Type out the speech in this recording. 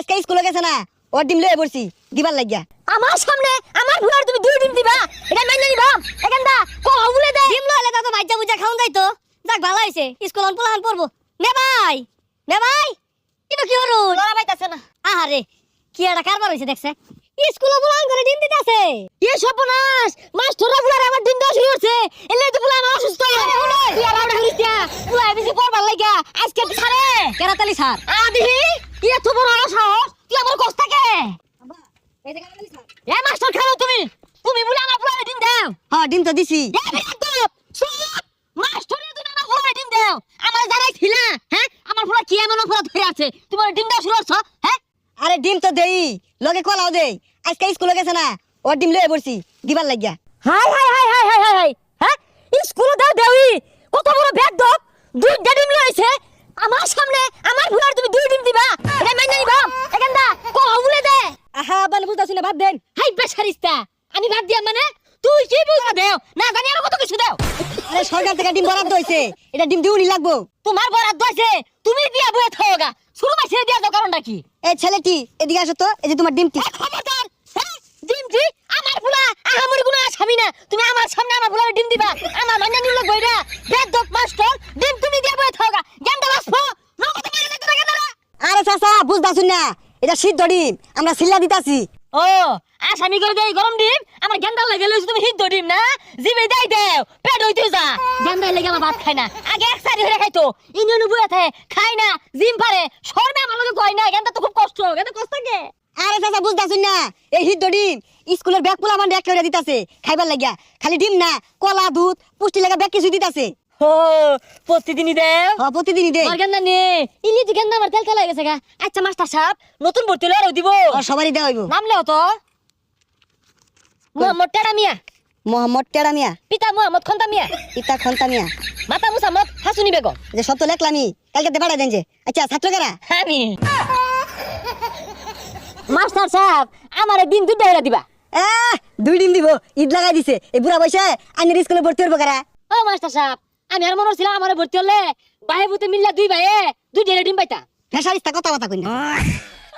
আজকে স্কুলে গেছে না, ওর ডিম লয়ে পড়ছি দিবার লাগিয়া। আমার সামনে আমার ভুলার তুমি দুই ডিম দিবা, এটা মাইনা নিবা? এখানটা কো বলে দে ডিম লইলে তো ভাজ্জা বুঝা খাওন যাইতো। যাক ভালো হইছে, স্কুল অন পোলাহান পড়বো। মে ভাই এটা কি হলো? লড়া পাইতাছে না। আহারে কি একটা কারবার হইছে দেখছে, স্কুলে পোলাহান করে ডিম দিতেছে। এ সর্বনাশ, মাস্টাররা ভুলার আমার ডিম দেওয়া শুরু করছে। এলে তো ভুলা আমার অসুস্থ। তুই আর আমরা হরিস্তা ভুলা বেশি করবার লাগা আজকে তো ছাড়ে কেরাতালি স্যার। আদিহি ইয়ে তো বড় সাহস, তুই আমার কষ্ট থাকে। এই যে কেরাতালি স্যার। এ মাস্টার খাও তুমি বলে আমার ভুলার ডিম দাও। হ্যাঁ ডিম তো দিছি। এ বেয়াদব সব মাস্টারে তুমি আমার ভুলার ডিম দাও। আমার জানাই ছিলা, হ্যাঁ আমার ভুলা কি এমন অপরাধ হয়ে আছে তোমার ডিম দাও শুরু করছো? হ্যাঁ আরে ডিম তো দেই, লগে কলাও দেই। আজকে স্কুলে গেছে না, ওর ডিম লয়ে পড়ছি দিবার লাগিয়া। High high high high high high high, হ্যাঁ স্কুলে দাও দেউই কত বড় বেয়াদব, দুইটা ডিম লইছে আমার সামনে। আমার ভুলার তুমি দুই ডিম দিবা, এটা মাইনা নিবা? এখানটা কো বলে দে। আহা বান বুঝতাছি না, বাদ দেন। হাই বেশারিস্তা, আমি বাদ দিয়া মানে তুই কি বুঝা দেও না জানি আর কত কিছু দাও। আরে সরকার থেকে ডিম বরাদ্দ হইছে, এটা ডিম দিউনি লাগবো। তোমার বরাদ্দ আছে, তুমি দিয়া বয়ে থাওগা শুরু মাসে দিয়া দাও, কারণটা কি? এই ছেলেটি এদিকে আসো তো, এই যে তোমার ডিমটি। খবরদার, হ্যাঁ ডিমটি আমার ভুলা আহামরি গুণ আসামি না। তুমি আমার সামনে আমার ভুলার ডিম দিবা, আমার মাইনা নিল বইরা বেয়াদব মাস্টার। ডিম তুমি দিয়া বয়ে থাওগা গেন্দা বাসপো নগদ মাইনা দিতে গেন্দা। আরে চাচা বুঝতাছুন না, এটা সিদ্ধ ডিম, আমরা সিল্লা দিতাছি। ও আসামি করে দেই গরম ডিম, আমার গেন্দা লাগে লইছ তুমি হিদ্ধ ডিম না, জিবে দাই দেও পেট হইতে যা। গেন্দা লাগে আমার ভাত খায় না, আগে এক সারি হয়ে খাইতো ইনিয়ন বুয়ে থাকে খায় না, জিম পারে শর্মে আমার লগে কয় না। গেন্দা তো খুব কষ্ট, গেন্দা কষ্ট থাকে। আরে চাচা বুঝতাছুন না, এই সিদ্ধ ডিম স্কুলের ব্যাগ পোলা মানে এক করে দিতাছে খাইবার লাগিয়া। খালি ডিম না, কলা দুধ পুষ্টি লাগা ব্যাগ কিছু দিতাছে। ও প্রতিদিনই দেও? হ্যাঁ প্রতিদিনই দে। আমার গেন্দা নে ইনি যে গেন্দা আমার তেল তেল হয়ে গেছে গা। আচ্ছা মাস্টার সাহেব নতুন ভর্তি হলে আরো দিব, আর সবারই দেওয়া হইব। নাম লেও তো। মোহাম্মদ টেরা মিয়া, মোহাম্মদ টেরা মিয়া, পিতা মোহাম্মদ খন্দা মিয়া, পিতা খন্তা মিয়া। মাতা মুসাম্মদ হাসুনি বেগম। যে সব তো লেখলামি, কালকে দে পাঠাই দেন যে। আচ্ছা ছাত্র কারা? আমি মাস্টার সাহেব আমার দিন দুধ ডাইরা দিবা। দুই ডিম দিব, ঈদ লাগাই দিছে। এই বুড়া বয়সে আইনের স্কুলে ভর্তি হইব কারা? ও মাস্টার সাহেব আমি আর মনে ছিলাম আমার ভর্তি হলে ভাই বুতে মিল্লা দুই ভাইয়ে দুই ডেরে ডিম পাইতা। ফেসারিস্তা কথা কইনা।